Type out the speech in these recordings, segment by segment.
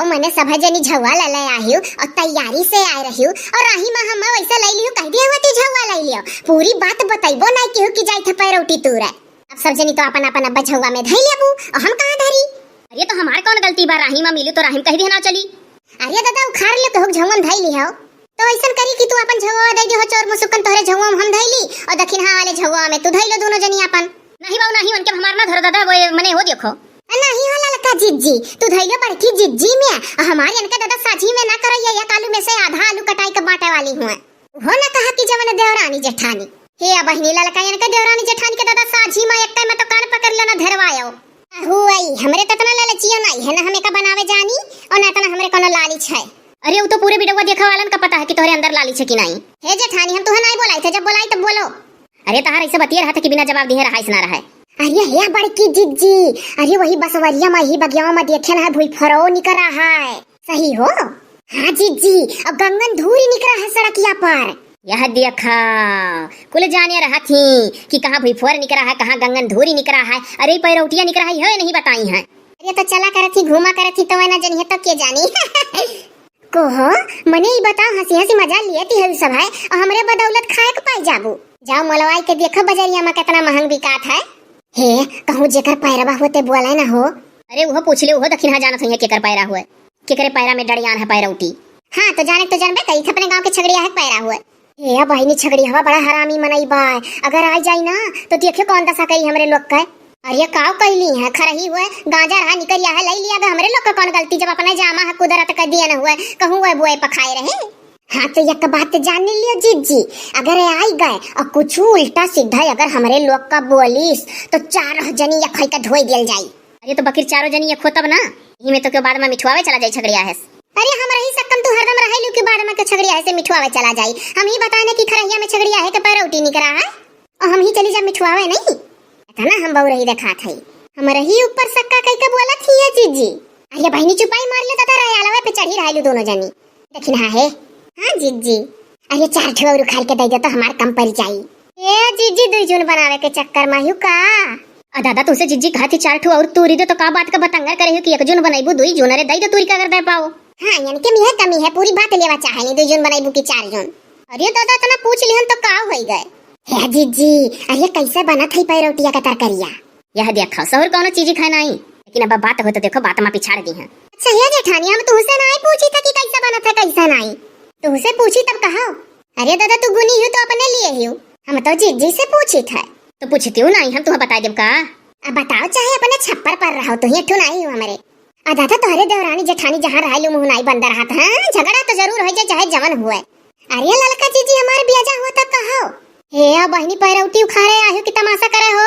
जाओ मैंने सभा जनी झवा ला ले आहियो और तैयारी से आ रही हूँ और राही माँ हम वैसा लाई लियो कह दिया हुआ ती झवा लाई लियो पूरी बात बताइबो नहीं केहू की जाई थे पैरोटी तूरा। अब सब जनी तो अपन अपन अब्बा झवा में धई लेबू और हम कहां धरी। अरे तो हमार कौन गलती बा, राही माँ मिलू तो राहिम कह दी ना चली। अरे दादा उखाड़ ले तो झवन धई लियो तो ऐसा करी कि तू अपन झवा दे दे हो चोर मुसुकन तोरे झवा हम धईली और दक्षिणा वाले झवा में तू धई लो दोनों जनी अपन। नहीं बाऊ नहीं उनके हमार ना धरो दादा, वो मने हो देखो नहीं होला लका जिज्जी तू धैले बड़की जिज्जी में हमारे इनका दादा साझी में ना करैया या कालू में से आधा आलू कटाई के बांटे वाली हूं हो ना कहा कि जवन देवरानी जेठानी हे बहिनी ललका इनका देवरानी जेठानी के दादा साझी में एक टाइम तो कान पकड़ लेना धरवायो हुई हमरे ततना लालचियो नहीं है ना हमें का बनावे जानी और ना तना हमरे कोनो लालच है। अरे वो तो पूरे वीडियो देखा वालन का पता है कि तोहरे अंदर लालच है कि नहीं। हे जेठानी हम तुहे नहीं बोलाई थे, जब बोलाई तब बोलो। अरे तहार ऐसे बतिया रहा था कि बिना जवाब दिए रहा ना रहा है। अरे हे बड़की जिज्जी अरे वही बसवरिया में ही बगिया में देखे ना भूई फरो निकल रहा है सही हो। हाँ जिज्जी अब गंगन धूरी निकल रहा है सड़किया पर। यह देखा कुल जाने रहा थी कि कहाँ भूईफोर निकल रहा है कहाँ गंगन धूरी निकल रहा है। अरे पैरौटिया निकल रही है नहीं बताई है। अरे तो चला कर थी घूमा कर थी तो ना जनी तो के जानी को हो मने ही बताओ हंसी हंसी मजा लिए थी है सब है और हमरे बदौलत खाए के पाई जाबू। जाओ मलवाई के देखो बजरिया में कितना महंग बिकात है। हे कहूँ जेकर पैरवा होते बोला ना हो। अरे वो पूछ ले वो दक्षिणा जानत है केकर पैरा हुए केकरे पैरा में डड़ियान है पैरौटी। हाँ तो जाने तो जानबे कई अपने गांव के छगड़िया है पैरा हुए। हे बहिनी छगड़ी हवा बड़ा हरामी मनई बा अगर आ जाई ना तो देखियो कौन दशा कई हमरे लोग का। अरे काव कैली है खरही हुए गांजा रहा निकल या है लई लिया हमरे लोग का कौन गलती जब अपने जामा है कुदरत कर दिया ना हुए कहूँ वो बुए पखाए रहे। हाँ तो एक बात जान लियो जिज्जी अगर आई गए और कुछ उल्टा सीधा अगर हमारे लोग का बोलिस तो चारों जनी या खई का धोई दिल जाई। अरे तो बकिर चारों जनी ये खोतब ना ही में तो के बाद में मिठवावे चला जाई छगड़िया है। अरे हम रही सकम तू हरदम रहे लू के बाद में के छगड़िया है से मिठवावे चला जाई। हम ही बताने की खरहिया में छगड़िया है के पैरौटी निकरा है और हम ही चली जा मिठवावे नहीं इतना हम बहु रही देखा थई हम रही ऊपर सक्का कई का बोला थी ये जिज्जी। अरे बहनी चुपाई मार ले तता रयालवा पे चढ़ी रहलू दोनों जनी देखिन हां है। हाँ जिज्जी अरे 4 ठो और उखाड़ के दे दे तो हमार कम पड़ जाई। ए जिज्जी दुई जून बनावे के चक्कर में हूं का। दादा तुमसे जिज्जी कहा थी 4 ठो और तूरी दे तो का बात का बतंगर करे हो कि 1 जून बनाइबू 2 जून अरे दई तो तूरी का कर दे पाओ। हां यानी के मिहे कमी है पूरी बात लेवा चाहे नहीं 2 जून बनाइबू कि 4 जून। अरे दादा तना पूछ लिहन तो का होई गए। हे जिज्जी अरे कैसे बना थई पैरोटिया का तरकरिया। यह देखो सहर कोनो चीज खाए नहीं लेकिन अब बात हो तो देखो बात में पिछाड़ दी है। अच्छा ये जेठानी हम तुमसे नहीं पूछी था कि कैसा बना था कैसा नहीं तुमसे पूछी तब कहा। अरे दादा तू गुनी हो तो अपने लिए ही हम तो जिज्जी से पूछी था तो पूछती हूँ नहीं हम तुम्हें बता देब का। अब बताओ चाहे अपने छप्पर पर रहो तो ये ठू नहीं हो हमारे दादा तोहरे देवरानी जेठानी जहाँ रहलू मुँह नहीं बंद रहा था झगड़ा तो जरूर हो जाए चाहे जवन हुए। अरे ललका जीजी हमारे ब्याजा हुआ तब कहो। हे बहनी पैरौटी उखाड़े आयो कि तमाशा करे हो।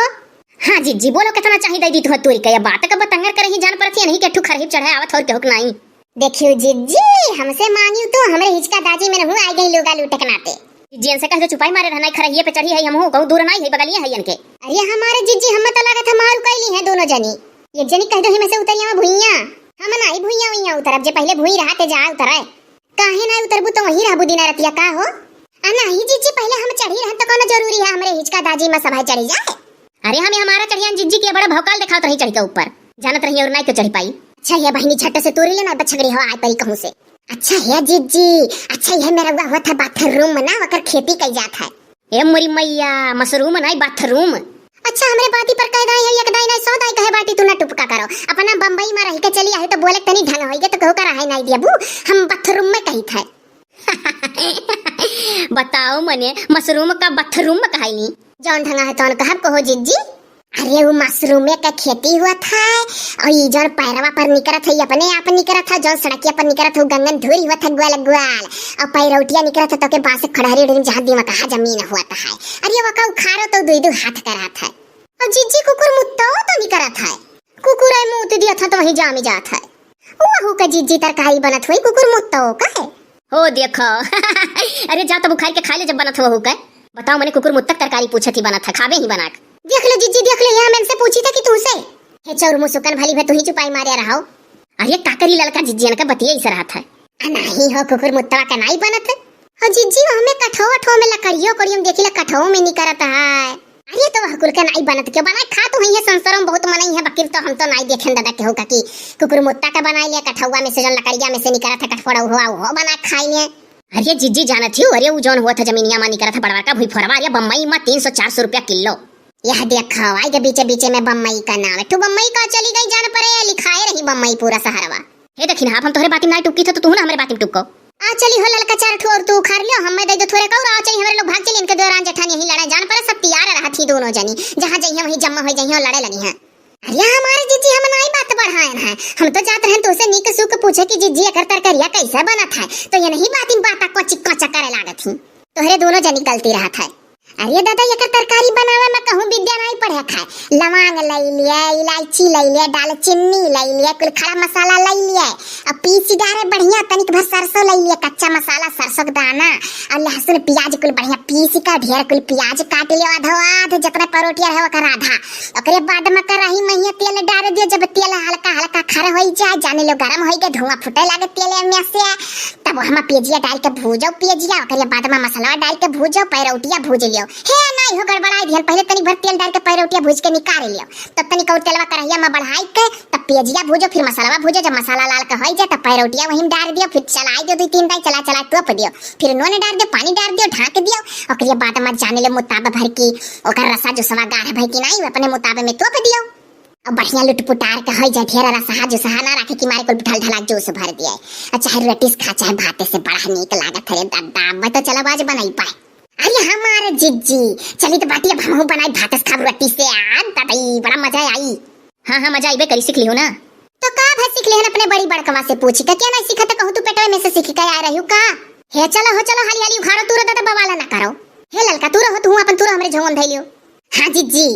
हाँ जीजी बोलो कितना चाहिए दे दी तू तोरी के बात का बतंगर करे ही जान पड़ती है नहीं के ठू खरहिब चढ़ाए आवत हो के हुक नहीं। देखियो जिज्जी हमसे मानियो तो हमरे हिचका दाजी में रहूं आई गई लोगा लूटे के नाते। जिज्जी से कह दे चुपाई मारे रहना खरहिए पे चढ़ी है हम हो कहूं दूर नहीं है बगलिए है इनके। अरे हमारे जिज्जी हम तो लगा था मारू कैली है दोनों जनी एक जनी कह दो ही में से उतरिया में भुइया हम नहीं भुइया हुइया उतरब जे पहले भुई रहा ते जा उतरे काहे ना उतरबू तो वही रहबू दिन रातिया का हो। नहीं जिज्जी पहले हम चढ़ी रह तो कोनो जरूरी है हमरे हिचका दाजी में सभाई चढ़ी जाए। अरे हमें हमारा चढ़ियान जिज्जी के बड़ा भौकाल दिखावत रही चढ़ी के ऊपर जानत रही और नहीं तो चढ़ी पाई। अच्छा ये बहनी छट से तोरी लेना बछगड़ी हो आई परी कहूं से। अच्छा है जिज्जी अच्छा ये मेरा हुआ था बाथरूम में ना वकर खेती कई जात है। ए मोरी मैया मशरूम नहीं बाथरूम। अच्छा हमरे बाती पर कह दाई है एक दाई नहीं 100 दाई कहे बाटी तू ना टुपका करो अपना बम्बई में रह के चली आई तो बोले तनी ढंग होई तो कहू कर है नहीं दियाबू हम बाथरूम में कही था। बताओ मने मशरूम का बाथरूम में कहाई नहीं जौन ढंगा है तौन कहब कहो जिज्जी। अरे वो मशरूम का खेती हुआ था और ये जौन पैरवा पर निकलत है अपने आप निकलत था जौन सड़किया पर निकलत है गंगन धूरी हुआ था ग्वाल ग्वाल और पैरौटिया निकलत था तो के बासे खड़हरी उड़न जहां दी में कहा जमीन हुआ था है। अरे वो का उखाड़ो तो दुई दो हाथ करा था और जिज्जी कुकुर मुत्तो तो निकलत है कुकुर आई मुंह दिया था तो वही जामी जात है वो का जिज्जी तरकारी बनत हुई कुकुर मुत्तो का है हो देखो। अरे जा तो बुखार के खा ले जब बनत हो का बताओ मैंने कुकुर मुत्तक तरकारी पूछा थी बना था खावे ही बना देख लो जिज्जी देख लो यहां मैंने से पूछी था कि तुमसे हे चौर मुसुकन भली भे तू ही चुपाई मारे रहो। अरे काकरी ललका जिज्जी का बतिया इस रहा था नहीं हो कुकुर मुत्तवा का नहीं बनत हो जिज्जी हमें कठो ठो में लकड़ियों करियम देखिला कठो में नहीं करत है अरे तो वह कुल के नहीं बनत क्यों बनाए खा तो है संसारों में बहुत मनई है बकीर तो हम तो नहीं देखे दादा के हो का कि कुकुर मुत्ता का बनाई लिया कठौआ में से जन लकड़िया में से निकला था कठफोड़ा हुआ हो बना खाई लिए। अरे जिज्जी जाना थी अरे वो जौन हुआ था जमीनिया मानी करा था बड़वा का भूई फरवा अरे बम्बई में 300-400 रुपया किलो। यह देखो आई के बीचे में बम्बई का नाम है तू बम्बई का चली गई जान पड़े लिखाए रही बम्बई पूरा सहारवा। हे देखिन आप हम तोहरे बाती में ना टुकी था तो तू ना हमरे बाती में टुको। आ चली हो ललका चार ठो और तू खा लियो हमें दे दो थोड़े कौर आ चाहिए हमारे लोग भाग चले इनके दौरान जेठानी यही लड़ाई जान पर सब तैयार रहा थी दोनों जनी जहां जाइए वहीं जम्मा हो जाइए और लड़े लगी हैं। अरे हमारे जीजी हम नई बात बढ़ाएन है हम तो जात रहन तो से नीक सुख पूछे कि जीजी एकर तरकारिया कैसे बनत है तो ये नहीं बात इन बात को चिक्का चक्कर लागत थी तोहरे दोनों जनी गलती रहत है। अरे दादा ये तरकारी बनावे में कहूं विद्या नहीं पढ़े खाए लवंग ले लिए इलायची ले लिए दालचीनी ले लिए कुल खड़ा मसाला ले लिए अब पीस डाले बढ़िया तनिक भर सरसों ले लिए कच्चा मसाला सरसों का दाना और लहसुन प्याज कुल बढ़िया पीस का ढेर कुल प्याज काट लियो आधो आध जितना परोठिया है ओकर आधा ओकरे बाद में कराही में तेल डाल दियो जब तेल हल्का हल्का खरा हो जाए जाने लो गरम हो गए धुआं फुटे लगे तेल में से तब हम पेजिया डाल के भूजो पेजिया ओकरे बाद में मसाला डाल के भूजो पैरोटिया भूज लियो हे नहीं हो गड़बड़ाई ध्यान पहले तनी भर तेल डाल के पैरोटिया भूज के निकाल लियो तब तनी कौर तेलवा कढ़ैया में बढ़ाई के तब पेजिया भूजो फिर मसाला भूजो जब मसाला लाल का हो जाए तब पैरोटिया वहीं डाल दियो फिर चलाई दियो 2-3 दाई चला टोप दियो फिर नून डाल दियो पानी डाल दियो ढाक दियो ओकरे बाद में जाने ले मुताबिक भर की ओकर रसा जो सवा गाढ़ भर की नहीं अपने मुताबिक में तोप दियो अब बढ़िया लुटपुटार के हो जाए ढेर रसा जो सहा ना रखे कि मारे को ढल ढला जूस भर दिए चाहे रोटी से खा चाहे भाते से बड़ा नीक लागत है दादा मैं तो चला आज बनाई पाए। अरे हमारे जिज्जी चली तो बाटी अब हम बनाई भात से खाब रोटी से आज दादा बड़ा मजा आई। हाँ मजा आईबे करी सीख ली हो ना तो का भाई सीख ले अपने बड़ी बड़कवा से पूछी का क्या नहीं सीखा तो कहूं तू पेटवे में से सीख के आ रही हूं का हे चलो हो चलो हाली हाली उखाड़ो तू दादा बवाला ना करो हे ललका तू रहो तू अपन तू हमरे झोन धइलियो। हां जिज्जी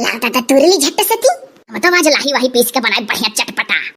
लाल दादा तुरली झट से थी मतलब आज लाही वाही पीस के बनाए बढ़िया चटपटा।